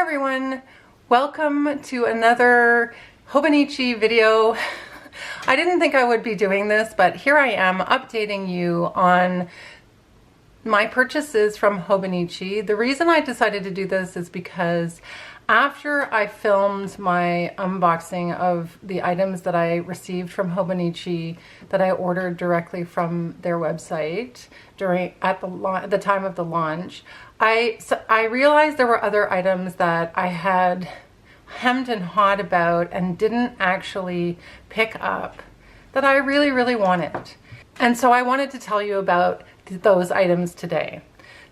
everyone, welcome to another Hobonichi video. I didn't think I would be doing this, but here I am updating you on my purchases from Hobonichi. The reason I decided to do this is because after I filmed my unboxing of the items that I received from Hobonichi that I ordered directly from their website at the time of the launch, I realized there were other items that I had hemmed and hawed about and didn't actually pick up that I really wanted. And so I wanted to tell you about those items today.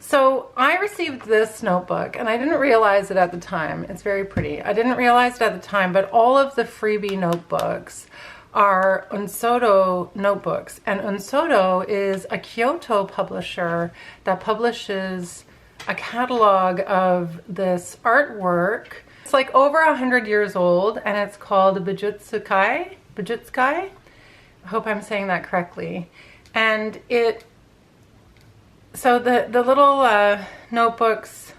So I received this notebook and I didn't realize it at the time. It's very pretty. I didn't realize it at the time, but all of the freebie notebooks are Unsodo notebooks. And Unsodo is a Kyoto publisher that publishes a catalog of this artwork. It's like over 100 years old and it's called Bijutsukai. I hope I'm saying that correctly. And so the little notebooks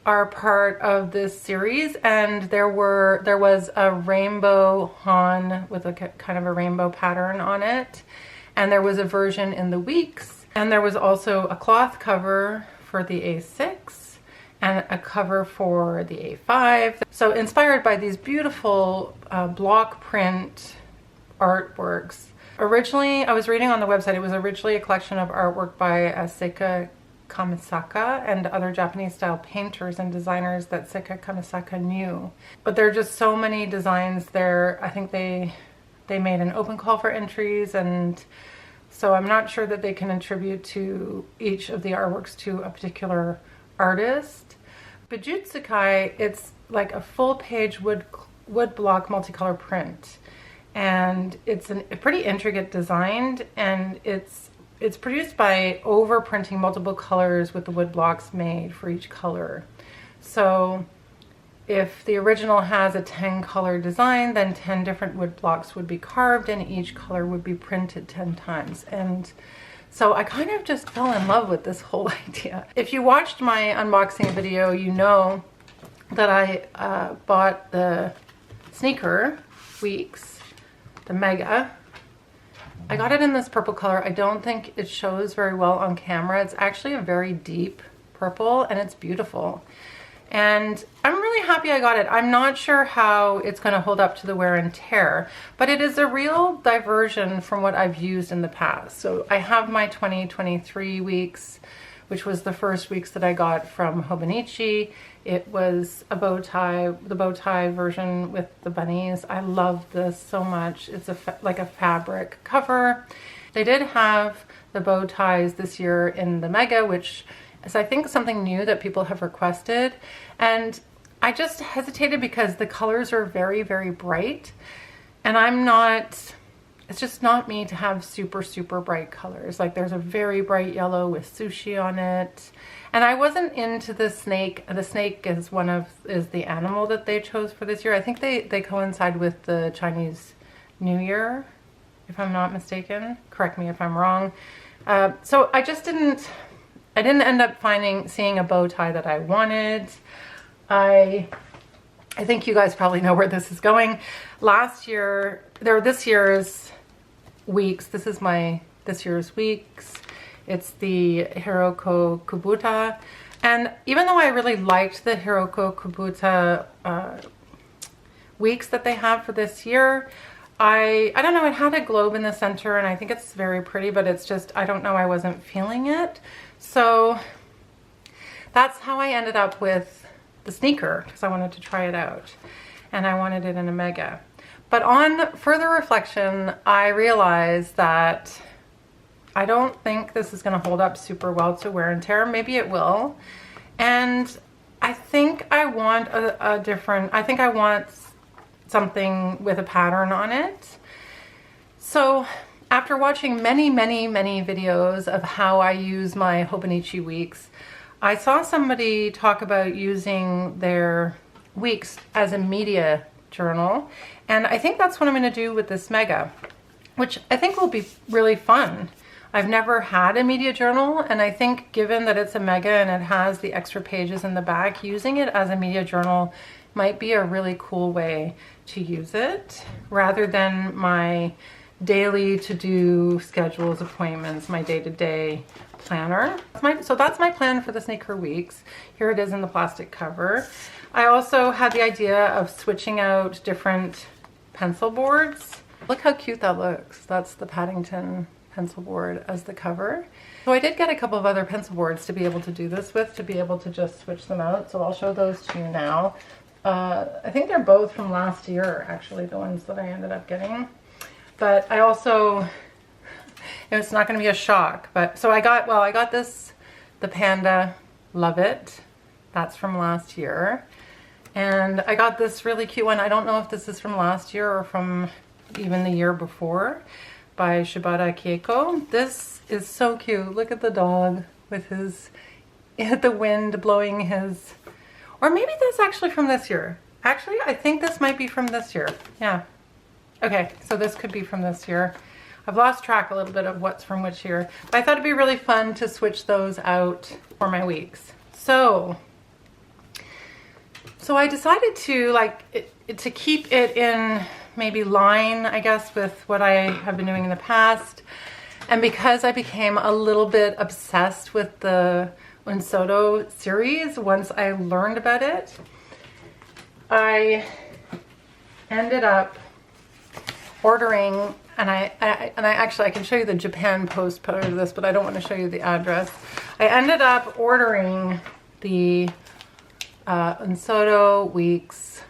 are part of this series, and there was a rainbow Han with a kind of a rainbow pattern on it, and there was a version in the weeks, and there was also a cloth cover for the A6 and a cover for the A5. So inspired by these beautiful block print artworks. Originally, I was reading on the website, it was originally a collection of artwork by Seika Kamisaka and other Japanese style painters and designers that Seika Kamisaka knew. But there are just so many designs there. I think they made an open call for entries, and so I'm not sure that they can attribute to each of the artworks to a particular artist. Bijutsukai, it's like a full page wood block multicolor print. And it's a pretty intricate design, and it's produced by overprinting multiple colors with the wood blocks made for each color. So if the original has a 10 color design, then 10 different wood blocks would be carved and each color would be printed 10 times. And so I kind of just fell in love with this whole idea. If you watched my unboxing video, you know that I bought the sneaker Weeks, the Mega. I got it in this purple color. I don't think it shows very well on camera. It's actually a very deep purple and it's beautiful. And I'm really happy I got it. I'm not sure how it's going to hold up to the wear and tear, but it is a real diversion from what I've used in the past. So I have my 2023 Weeks, which was the first Weeks that I got from Hobonichi. It was a bow tie, the bow tie version with the bunnies. I love this so much. It's like a fabric cover. They did have the bow ties this year in the Mega, which is I think something new that people have requested. And I just hesitated because the colors are very bright. And it's just not me to have super bright colors. Like there's a very bright yellow with sushi on it. And I wasn't into the snake. The snake is the animal that they chose for this year. I think they coincide with the Chinese New Year, if I'm not mistaken. Correct me if I'm wrong. So I didn't end up seeing a bow tie that I wanted. I think you guys probably know where this is going. This year's Weeks. This is this year's Weeks. It's the Hiroko Kubuta. And even though I really liked the Hiroko Kubuta Weeks that they have for this year, I don't know, it had a globe in the center and I think it's very pretty, but it's just, I don't know, I wasn't feeling it. So that's how I ended up with the sneaker, because I wanted to try it out and I wanted it in a Mega. But on further reflection, I realized that I don't think this is going to hold up super well to wear and tear. Maybe it will. And I think I want I think I want something with a pattern on it. So after watching many videos of how I use my Hobonichi Weeks, I saw somebody talk about using their Weeks as a media journal. And I think that's what I'm going to do with this Mega, which I think will be really fun. I've never had a media journal, and I think given that it's a mega and it has the extra pages in the back, using it as a media journal might be a really cool way to use it rather than my daily to-do schedules, appointments, my day-to-day planner. So that's my plan for the Sneaker Weeks. Here it is in the plastic cover. I also had the idea of switching out different pencil boards. Look how cute that looks. That's the Paddington pencil board as the cover. So I did get a couple of other pencil boards to be able to do this with, to be able to just switch them out. So I'll show those to you now. I think they're both from last year, actually, the ones that I ended up getting. But I also, it's not going to be a shock, but so I got this, the Panda, love it. That's from last year. And I got this really cute one. I don't know if this is from last year or from even the year before, by Shibata Keiko. This is so cute. Look at the dog with his, the wind blowing his, or maybe that's actually from this year. Actually, I think this might be from this year. Yeah. Okay, so this could be from this year. I've lost track a little bit of what's from which year, but I thought it'd be really fun to switch those out for my weeks. So I decided to to keep it in maybe line, I guess, with what I have been doing in the past. And because I became a little bit obsessed with the Unsodo series once I learned about it, I ended up ordering, and I can show you the Japan Post part of this, but I don't want to show you the address. I ended up ordering the Unsodo Weeks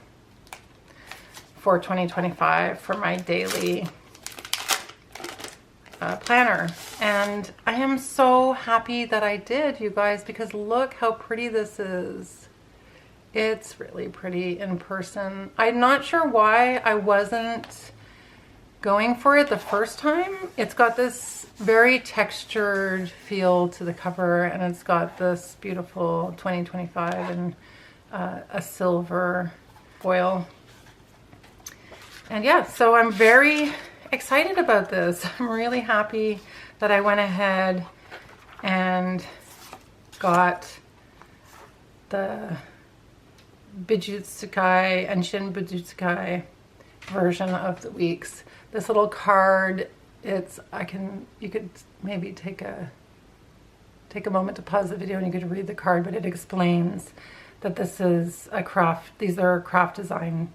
for 2025 for my daily planner, and I am so happy that I did, you guys, because look how pretty this is. It's really pretty in person. I'm not sure why I wasn't going for it the first time. It's got this very textured feel to the cover, and it's got this beautiful 2025 and a silver foil. And yeah, so I'm very excited about this. I'm really happy that I went ahead and got the Bijutsukai and Shin Bijutsukai version of the weeks. This little card, you could maybe take a moment to pause the video and you could read the card, but it explains that this is a craft, these are craft design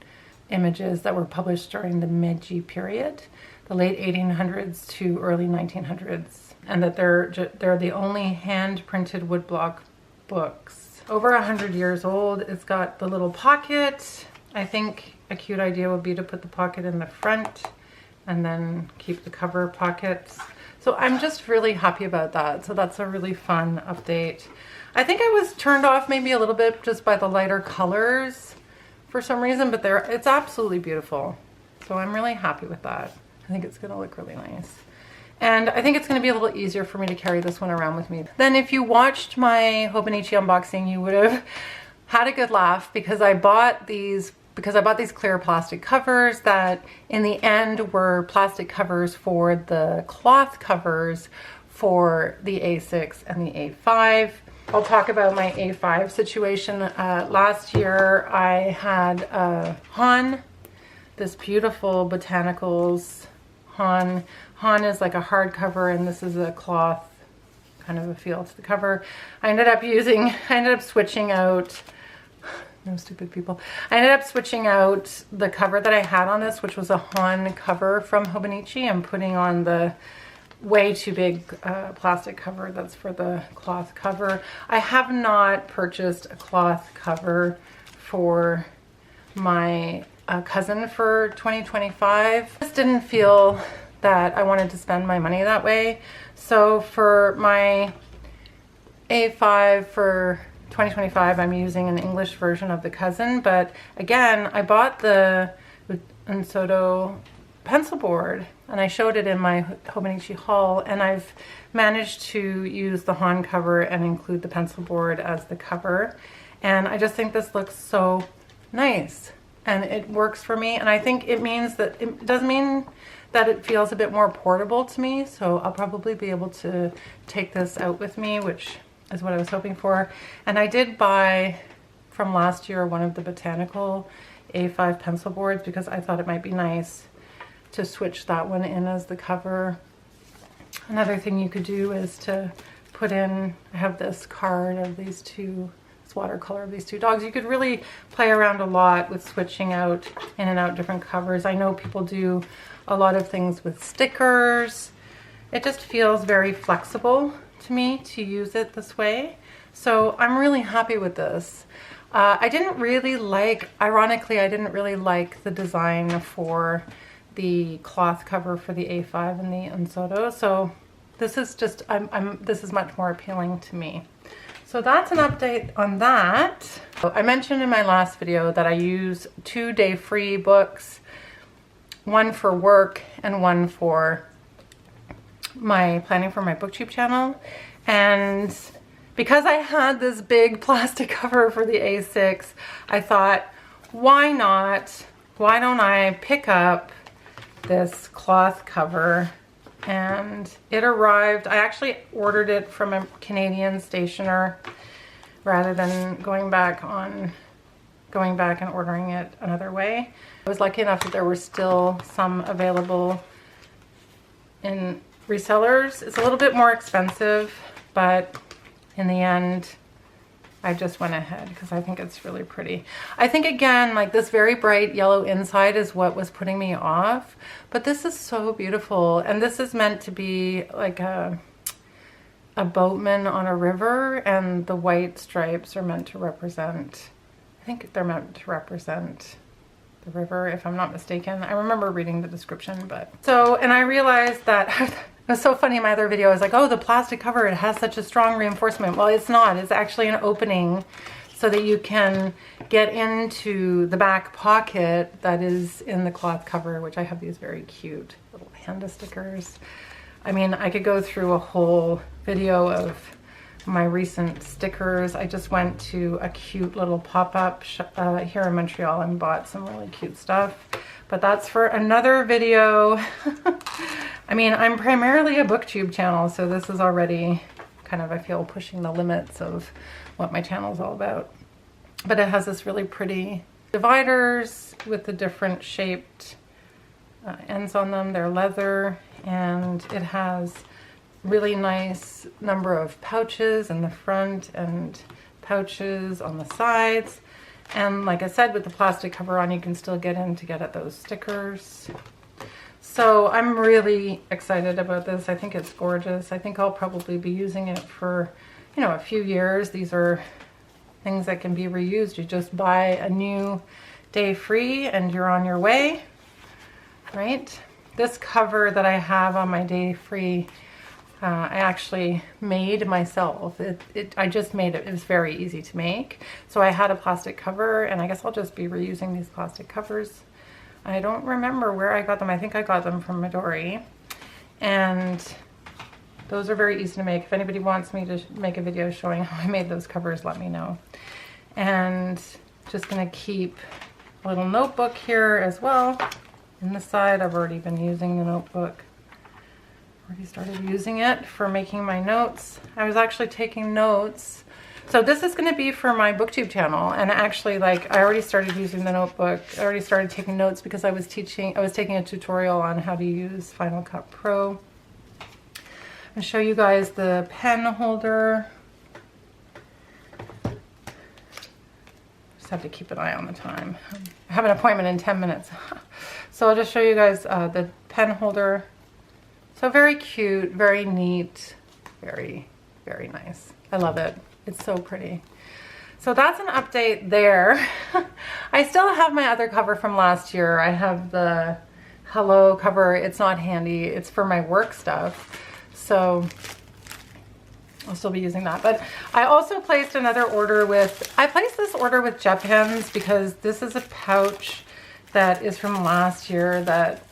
images that were published during the Meiji period, the late 1800s to early 1900s, and that they're the only hand-printed woodblock books. Over 100 years old. It's got the little pocket. I think a cute idea would be to put the pocket in the front and then keep the cover pockets. So I'm just really happy about that. So that's a really fun update. I think I was turned off maybe a little bit just by the lighter colors for some reason, but it's absolutely beautiful. So I'm really happy with that. I think it's gonna look really nice. And I think it's gonna be a little easier for me to carry this one around with me. Then if you watched my Hobonichi unboxing, you would have had a good laugh because I bought these clear plastic covers that in the end were plastic covers for the cloth covers for the A6 and the A5. I'll talk about my A5 situation. Last year I had Han, this beautiful botanicals Han. Han is like a hardcover and this is a cloth kind of a feel to the cover. I ended up switching out, no stupid people. I ended up switching out the cover that I had on this, which was a Han cover from Hobonichi, and putting on the way too big plastic cover that's for the cloth cover. I have not purchased a cloth cover for my cousin for 2025. I just didn't feel that I wanted to spend my money that way. So for my A5 for 2025, I'm using an English version of the cousin, but again, I bought the Unsodo pencil board and I showed it in my Hobonichi haul, and I've managed to use the Han cover and include the pencil board as the cover. And I just think this looks so nice and it works for me. And I think it means that, it does mean that it feels a bit more portable to me. So I'll probably be able to take this out with me, which is what I was hoping for. And I did buy from last year one of the Botanical A5 pencil boards because I thought it might be nice to switch that one in as the cover. Another thing you could do is to put in, I have this card of these two, this watercolor of these two dogs. You could really play around a lot with switching out in and out different covers. I know people do a lot of things with stickers. It just feels very flexible to me to use it this way. So I'm really happy with this. I didn't really like, ironically, I didn't really like the design for the cloth cover for the A5 and the Unsoto. So this is just, this is much more appealing to me. So that's an update on that. I mentioned in my last video that I use 2 day-free books, one for work and one for my planning for my booktube channel. And because I had this big plastic cover for the A6, I thought, why not? Why don't I pick up this cloth cover? And it arrived, I actually ordered it from a Canadian stationer rather than going back and ordering it another way. I was lucky enough that there were still some available in resellers. It's a little bit more expensive, but in the end, I just went ahead because I think it's really pretty. I think, again, like this very bright yellow inside is what was putting me off, but this is so beautiful. And this is meant to be like a boatman on a river, and the white stripes are meant to represent, I think they're meant to represent the river, if I'm not mistaken. I remember reading the description, but so, and I realized that it was so funny in my other video. I was like, oh, the plastic cover, it has such a strong reinforcement. Well, it's not. It's actually an opening so that you can get into the back pocket that is in the cloth cover, which I have these very cute little panda stickers. I mean, I could go through a whole video of my recent stickers. I just went to a cute little pop-up here in Montreal and bought some really cute stuff, but that's for another video. I mean, I'm primarily a booktube channel, so this is already kind of, I feel, pushing the limits of what my channel is all about. But it has this really pretty dividers with the different shaped ends on them. They're leather, and it has really nice number of pouches in the front and pouches on the sides. And like I said, with the plastic cover on, you can still get in to get at those stickers. So I'm really excited about this. I think it's gorgeous. I think I'll probably be using it for, you know, a few years. These are things that can be reused. You just buy a new day free and you're on your way, right? This cover that I have on my day free, I actually made myself. I just made it. It was very easy to make. So I had a plastic cover, and I guess I'll just be reusing these plastic covers. I don't remember where I got them. I think I got them from Midori. And those are very easy to make. If anybody wants me to make a video showing how I made those covers, let me know. And just gonna keep a little notebook here as well. On the side, I've already been using the notebook. Already started using it for making my notes. I was actually taking notes. So this is going to be for my booktube channel, and actually, like, I already started using the notebook. I already started taking notes because I was taking a tutorial on how to use Final Cut Pro. I'll show you guys the pen holder. Just have to keep an eye on the time. I have an appointment in 10 minutes. So I'll just show you guys the pen holder. So very cute, very neat, very, very nice. I love it. It's so pretty. So that's an update there. I still have my other cover from last year. I have the Hello cover. It's not handy. It's for my work stuff. So I'll still be using that. But I also placed another order with, I placed this order with Jet Pens because this is a pouch that is from last year that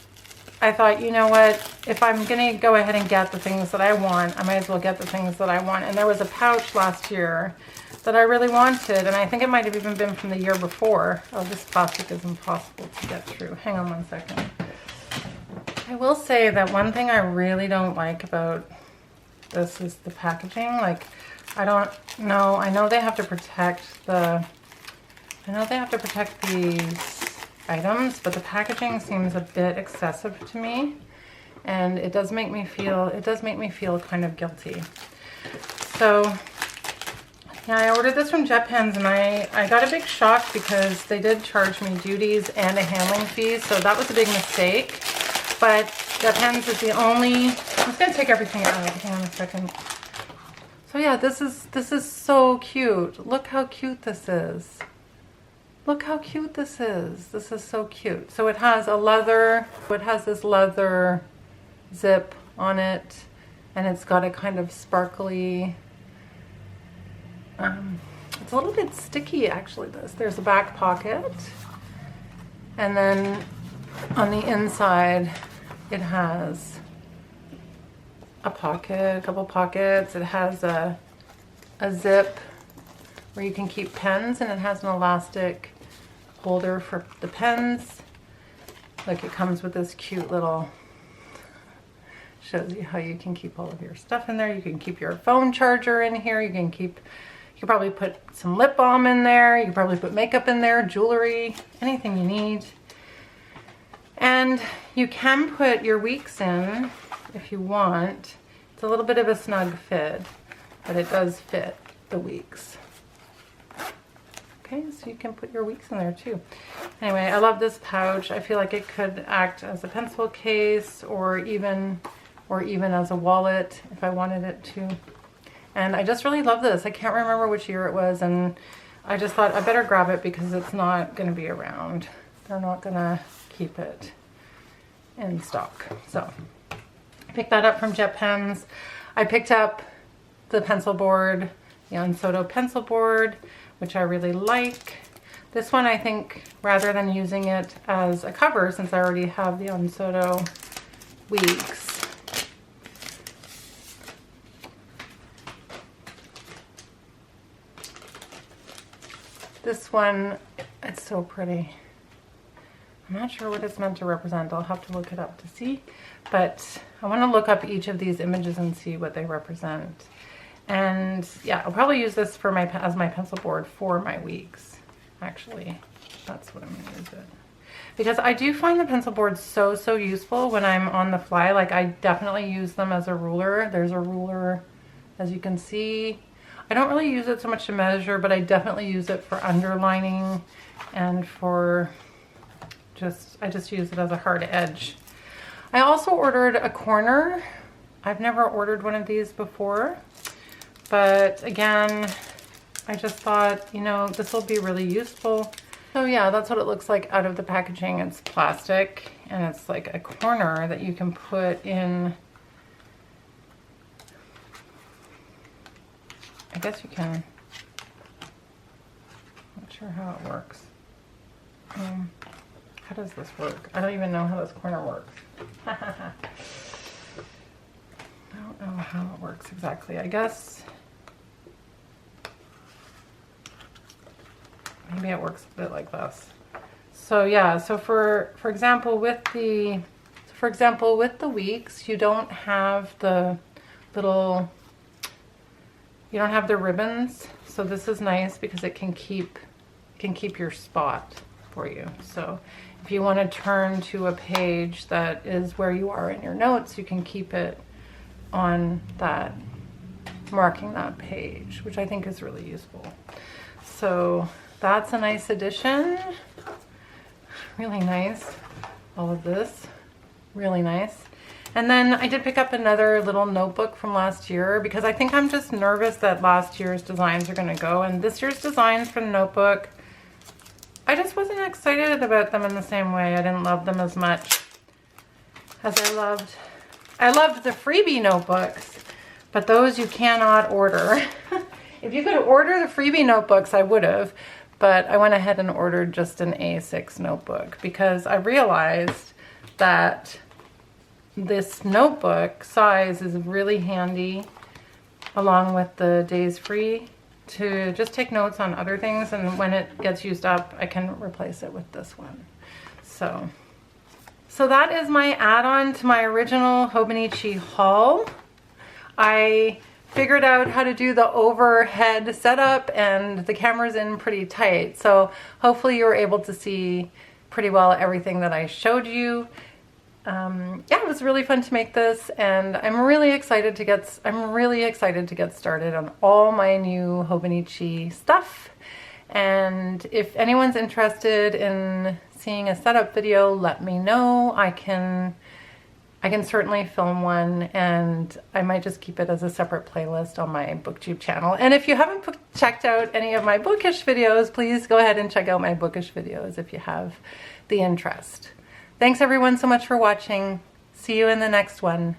I thought, you know what, if I'm going to go ahead and get the things that I want, I might as well get the things that I want. And there was a pouch last year that I really wanted, and I think it might have even been from the year before. Oh, this plastic is impossible to get through. Hang on one second. I will say that one thing I really don't like about this is the packaging. Like, I don't know. I know they have to protect these items, but the packaging seems a bit excessive to me, and it does make me feel kind of guilty. So yeah, I ordered this from JetPens, and I got a big shock because they did charge me duties and a handling fee, so that was a big mistake. But JetPens is the only, I'm just gonna take everything out. Hang on a second. So yeah, this is so cute. Look how cute this is. Look how cute this is. This is so cute. So it has this leather zip on it, and it's got a kind of sparkly, it's a little bit sticky actually, this. There's a back pocket, and then on the inside it has a pocket, a couple pockets. It has a zip where you can keep pens, and it has an elastic holder for the pens. Like, it comes with this cute little, shows you how you can keep all of your stuff in there. You can keep your phone charger in here. You can probably put some lip balm in there. You can probably put makeup in there, jewelry, anything you need. And you can put your weeks in if you want. It's a little bit of a snug fit, but it does fit the weeks. Okay, so you can put your weeks in there too. Anyway, I love this pouch. I feel like it could act as a pencil case, or even as a wallet if I wanted it to. And I just really love this. I can't remember which year it was, and I just thought I better grab it because it's not going to be around. They're not going to keep it in stock. So I picked that up from JetPens. I picked up the pencil board, the Unsoto pencil board, which I really like. This one, I think, rather than using it as a cover, since I already have the Unsoto weeks, this one, it's so pretty. I'm not sure what it's meant to represent. I'll have to look it up to see, but I want to look up each of these images and see what they represent. And yeah, I'll probably use this for as my pencil board for my weeks. Actually, that's what I'm going to use it. Because I do find the pencil boards so useful when I'm on the fly. Like, I definitely use them as a ruler. There's a ruler, as you can see. I don't really use it so much to measure, but I definitely use it for underlining and for I just use it as a hard edge. I also ordered a corner. I've never ordered one of these before, but again, I just thought, you know, this will be really useful. So yeah, that's what it looks like out of the packaging. It's plastic, and it's like a corner that you can put in. I guess you can. Not sure how it works. How does this work? I don't even know how this corner works. I don't know how it works exactly. I guess maybe it works a bit like this. So yeah, so for example with the weeks, you don't have the little, you don't have the ribbons. So this is nice because it can keep your spot for you. So if you want to turn to a page that is where you are in your notes, you can keep it on that, marking that page, which I think is really useful. So that's a nice addition. Really nice. All of this, really nice. And then I did pick up another little notebook from last year because I think I'm just nervous that last year's designs are going to go, and this year's designs for the notebook, I just wasn't excited about them in the same way. I didn't love them as much as I loved the freebie notebooks, but those you cannot order. If you could order the freebie notebooks, I would have, but I went ahead and ordered just an A6 notebook because I realized that this notebook size is really handy along with the days free to just take notes on other things, and when it gets used up I can replace it with this one. So So that is my add-on to my original Hobonichi haul. I figured out how to do the overhead setup and the camera's in pretty tight. So hopefully you were able to see pretty well everything that I showed you. Yeah, it was really fun to make this, and I'm really excited to get started on all my new Hobonichi stuff. And if anyone's interested in seeing a setup video, let me know. I can certainly film one, and I might just keep it as a separate playlist on my BookTube channel. And if you haven't checked out any of my bookish videos, please go ahead and check out my bookish videos if you have the interest. Thanks everyone so much for watching. See you in the next one.